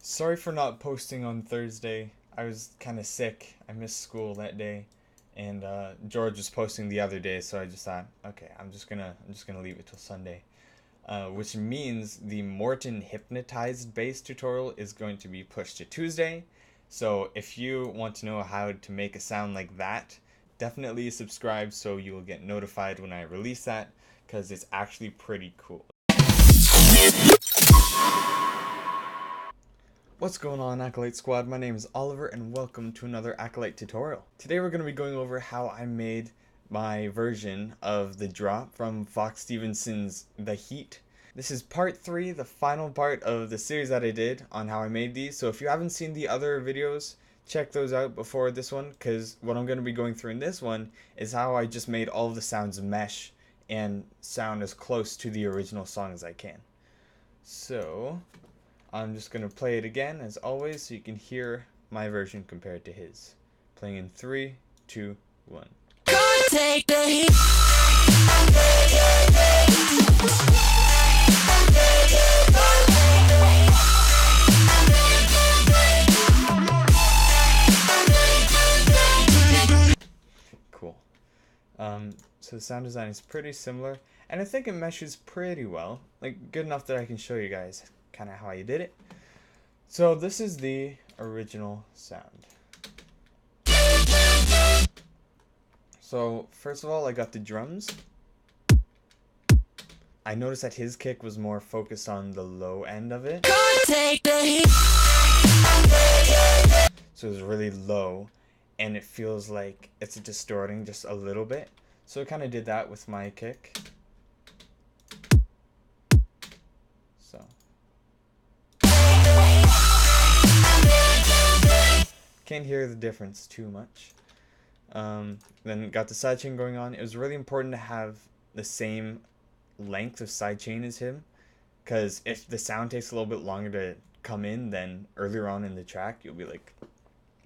Sorry for not posting on Thursday. I was kind of sick. I missed school that day, and George was posting the other day, so I just thought, okay, I'm just gonna leave it till Sunday. Which means the Morton hypnotized bass tutorial is going to be pushed to Tuesday. So if you want to know how to make a sound like that, definitely subscribe so you will get notified when I release that, because it's actually pretty cool. What's going on, Acolyte Squad? My name is Oliver and welcome to another Acolyte tutorial. Today we're going to be going over how I made my version of the drop from Fox Stevenson's The Heat. This is part 3, the final part of the series that I did on how I made these. So if you haven't seen the other videos, check those out before this one, because what I'm going to be going through in this one is how I just made all of the sounds mesh and sound as close to the original song as I can. So I'm just going to play it again as always so you can hear my version compared to his. Playing in 3, 2, 1. Take the heat. Cool. So the sound design is pretty similar, and I think it meshes pretty well. Like, good enough that I can show you guys kind of how I did it. So this is the original sound. So first of all, I got the drums. I noticed that his kick was more focused on the low end of it. Take the heat. So it was really low, and it feels like it's distorting just a little bit. So I kind of did that with my kick. So can't hear the difference too much. Then got the sidechain going on. It was really important to have the same length of sidechain as him, because if the sound takes a little bit longer to come in than earlier on in the track, you'll be like,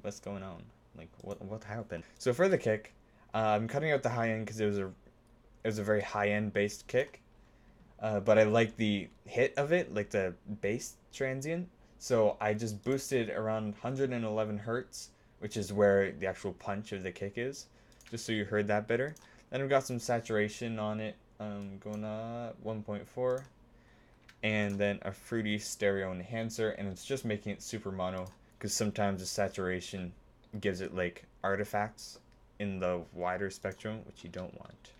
what's going on? Like, what happened? So for the kick, I'm cutting out the high end because it was a very high end based kick, but I like the hit of it, like the bass transient. So I just boosted around 111 hertz, which is where the actual punch of the kick is, just so you heard that better. Then I've got some saturation on it, going up 1.4, and then a fruity stereo enhancer, and it's just making it super mono, because sometimes the saturation gives it like artifacts in the wider spectrum, which you don't want.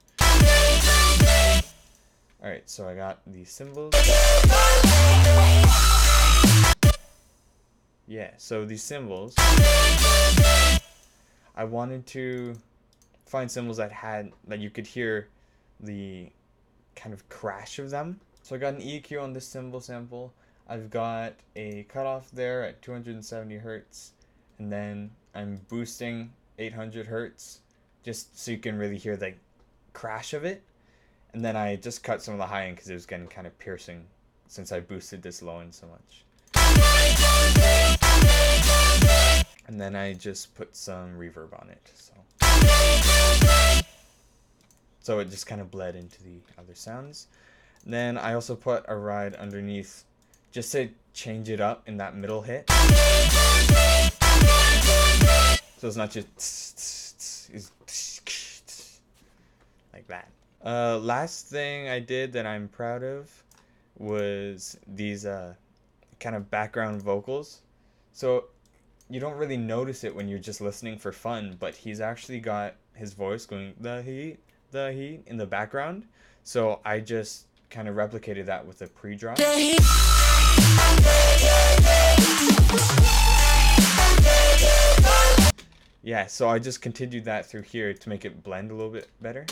Alright, so I got the cymbals. Yeah, so these cymbals, I wanted to find cymbals that you could hear the kind of crash of them. So I got an EQ on this cymbal sample. I've got a cutoff there at 270 hertz, and then I'm boosting 800 hertz just so you can really hear the crash of it. And then I just cut some of the high end because it was getting kind of piercing since I boosted this low end so much. And then I just put some reverb on it, so it just kind of bled into the other sounds. Then I also put a ride underneath just to change it up in that middle hit, so it's not just it's like that. Last thing I did that I'm proud of was these kind of background vocals. So you don't really notice it when you're just listening for fun, but he's actually got his voice going the heat in the background. So I just kind of replicated that with a pre-drop. Yeah, so I just continued that through here to make it blend a little bit better.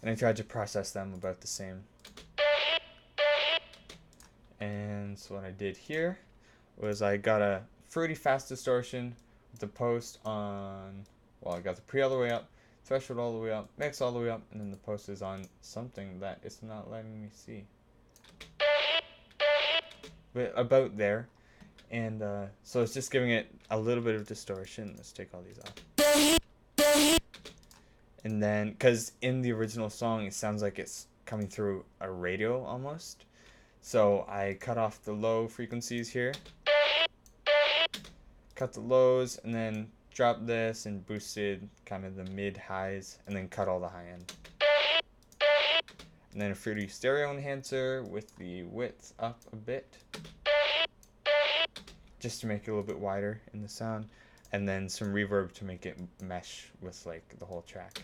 And I tried to process them about the same. And so what I did here was I got a fruity fast distortion with the post on, well, I got the pre all the way up, threshold all the way up, mix all the way up, and then the post is on something that it's not letting me see. But about there. And so it's just giving it a little bit of distortion. Let's take all these off. And then, because in the original song, it sounds like it's coming through a radio almost. So I cut off the low frequencies here, cut the lows, and then dropped this and boosted kind of the mid highs, and then cut all the high end. And then a fruity stereo enhancer with the width up a bit, just to make it a little bit wider in the sound. And then some reverb to make it mesh with like the whole track.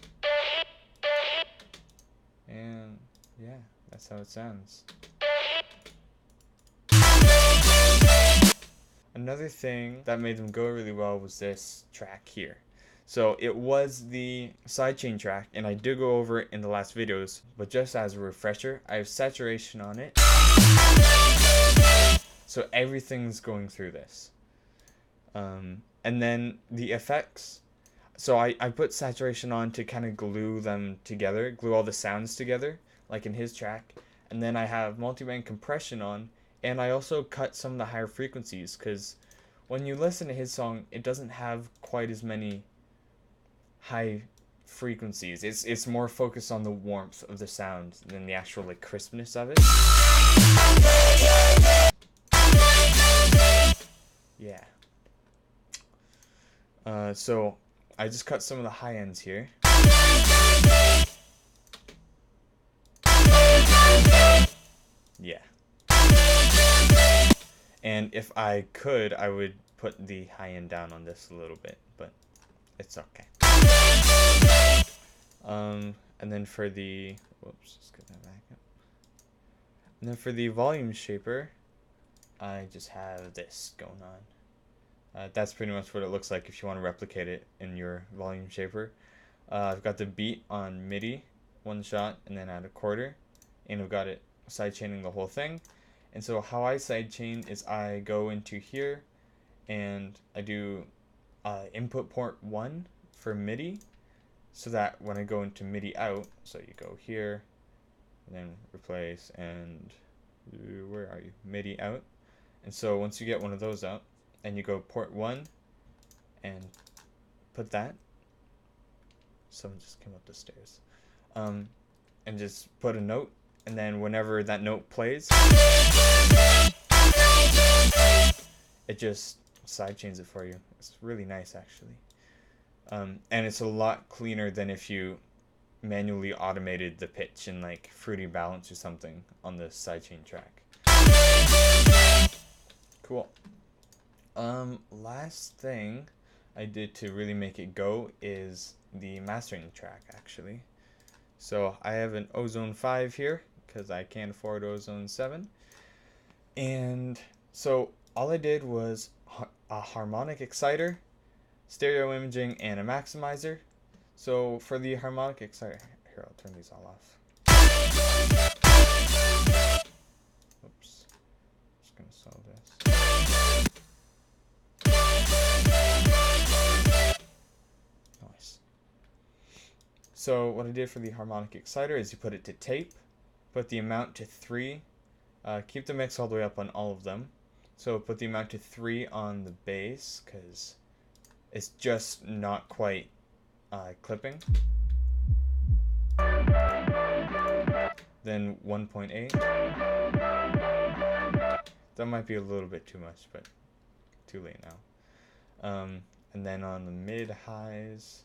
And yeah, that's how it sounds. Another thing that made them go really well was this track here. So it was the sidechain track, and I did go over it in the last videos, but just as a refresher, I have saturation on it. So everything's going through this. And then the effects. So I put saturation on to kind of glue them together, glue all the sounds together, like in his track. And then I have multiband compression on, and I also cut some of the higher frequencies, because when you listen to his song, it doesn't have quite as many high frequencies. It's more focused on the warmth of the sound than the actual like crispness of it. Yeah. So I just cut some of the high ends here. Yeah. And if I could, I would put the high end down on this a little bit, but it's okay. And then for the, whoops, let's get that back up. And then for the volume shaper, I just have this going on. That's pretty much what it looks like if you want to replicate it in your volume shaper. I've got the beat on MIDI, one shot, and then add a quarter, and I've got it sidechaining the whole thing. And so how I sidechain is I go into here, and I do input port 1 for MIDI, so that when I go into MIDI out, so you go here, and then replace, and where are you? MIDI out. And so once you get one of those out, and you go port 1, and put that, someone just came up the stairs, and just put a note, and then whenever that note plays, it just sidechains it for you. It's really nice, actually. And it's a lot cleaner than if you manually automated the pitch in like Fruity Balance or something on the sidechain track. Cool. Last thing I did to really make it go is the mastering track, actually. So I have an Ozone 5 here because I can't afford Ozone 7. And so all I did was a harmonic exciter, stereo imaging, and a maximizer. So for the harmonic exciter, here, I'll turn these all off. Oops. Just gonna solve this. Nice. So what I did for the harmonic exciter is you put it to tape, put the amount to 3, keep the mix all the way up on all of them. So put the amount to 3 on the bass, because it's just not quite clipping. Then 1.8. That might be a little bit too much, but too late now. And then on the mid highs,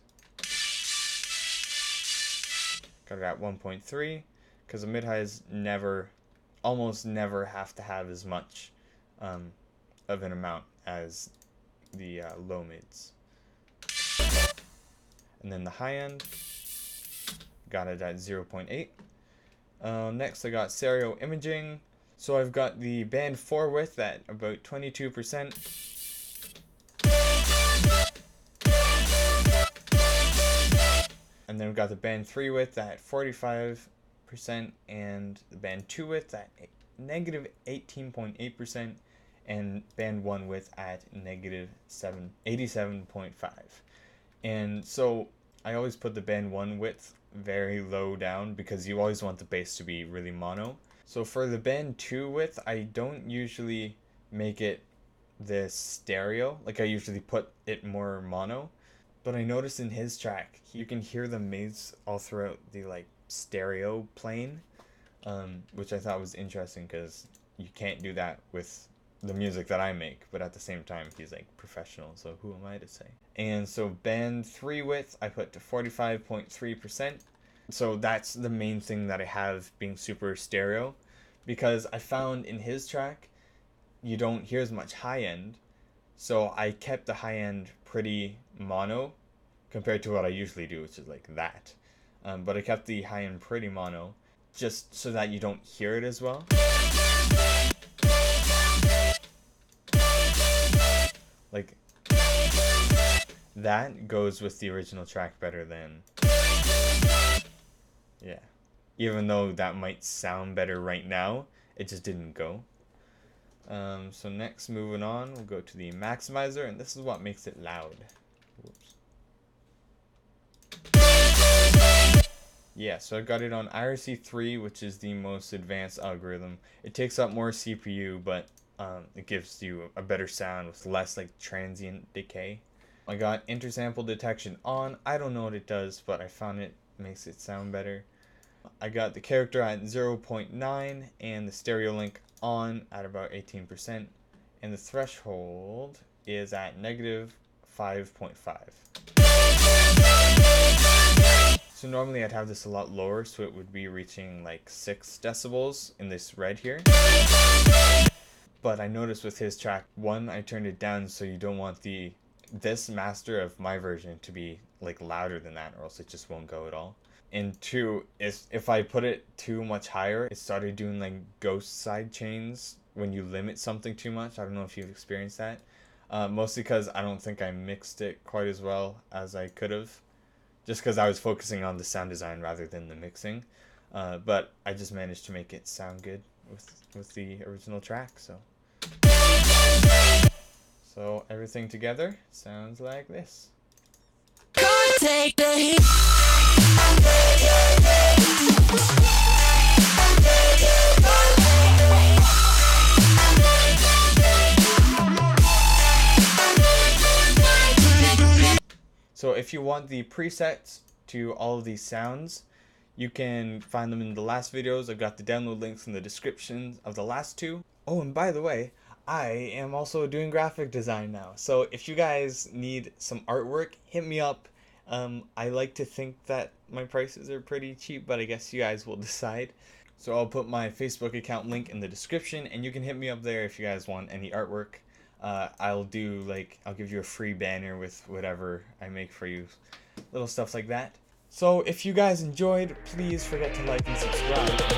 got it at 1.3, because the mid highs almost never have to have as much of an amount as the low mids. And then the high end, got it at 0.8. Next I got stereo imaging. So I've got the band 4 width at about 22%. And then we've got the band 3 width at 45%, and the band 2 width at negative 18.8%, and band 1 width at negative 87.5. And so I always put the band 1 width very low down because you always want the bass to be really mono. So for the band 2 width, I don't usually make it this stereo. Like I usually put it more mono. But I noticed in his track, you can hear the mids all throughout the like stereo plane, which I thought was interesting because you can't do that with the music that I make. But at the same time, he's like professional, so who am I to say? And so band 3 width, I put to 45.3%. So that's the main thing that I have being super stereo, because I found in his track, you don't hear as much high end. So I kept the high end pretty mono compared to what I usually do, which is like that. But I kept the high end pretty mono just so that you don't hear it as well. Like, that goes with the original track better than, yeah. Even though that might sound better right now, it just didn't go. So next, moving on, we'll go to the maximizer, and this is what makes it loud. Whoops. Yeah, so I got it on IRC3, which is the most advanced algorithm. It takes up more CPU, but it gives you a better sound with less like transient decay. I got intersample detection on. I don't know what it does, but I found it makes it sound better. I got the character at 0.9 and the stereo link on at about 18%, and the threshold is at negative 5.5. So normally I'd have this a lot lower, so it would be reaching like 6 decibels in this red here. But I noticed with his track, one, I turned it down so you don't want this master of my version to be like louder than that, or else it just won't go at all. And two, is if I put it too much higher, it started doing like ghost side chains when you limit something too much. I don't know if you've experienced that. Mostly because I don't think I mixed it quite as well as I could have. Just because I was focusing on the sound design rather than the mixing. But I just managed to make it sound good with the original track. So everything together sounds like this. Gonna take the heat. So if you want the presets to all of these sounds, you can find them in the last videos. I've got the download links in the description of the last two. Oh, and by the way, I am also doing graphic design now. So if you guys need some artwork, hit me up. I like to think that my prices are pretty cheap, but I guess you guys will decide. So I'll put my Facebook account link in the description, and you can hit me up there if you guys want any artwork. I'll give you a free banner with whatever I make for you, little stuff like that. So if you guys enjoyed, please forget to like and subscribe.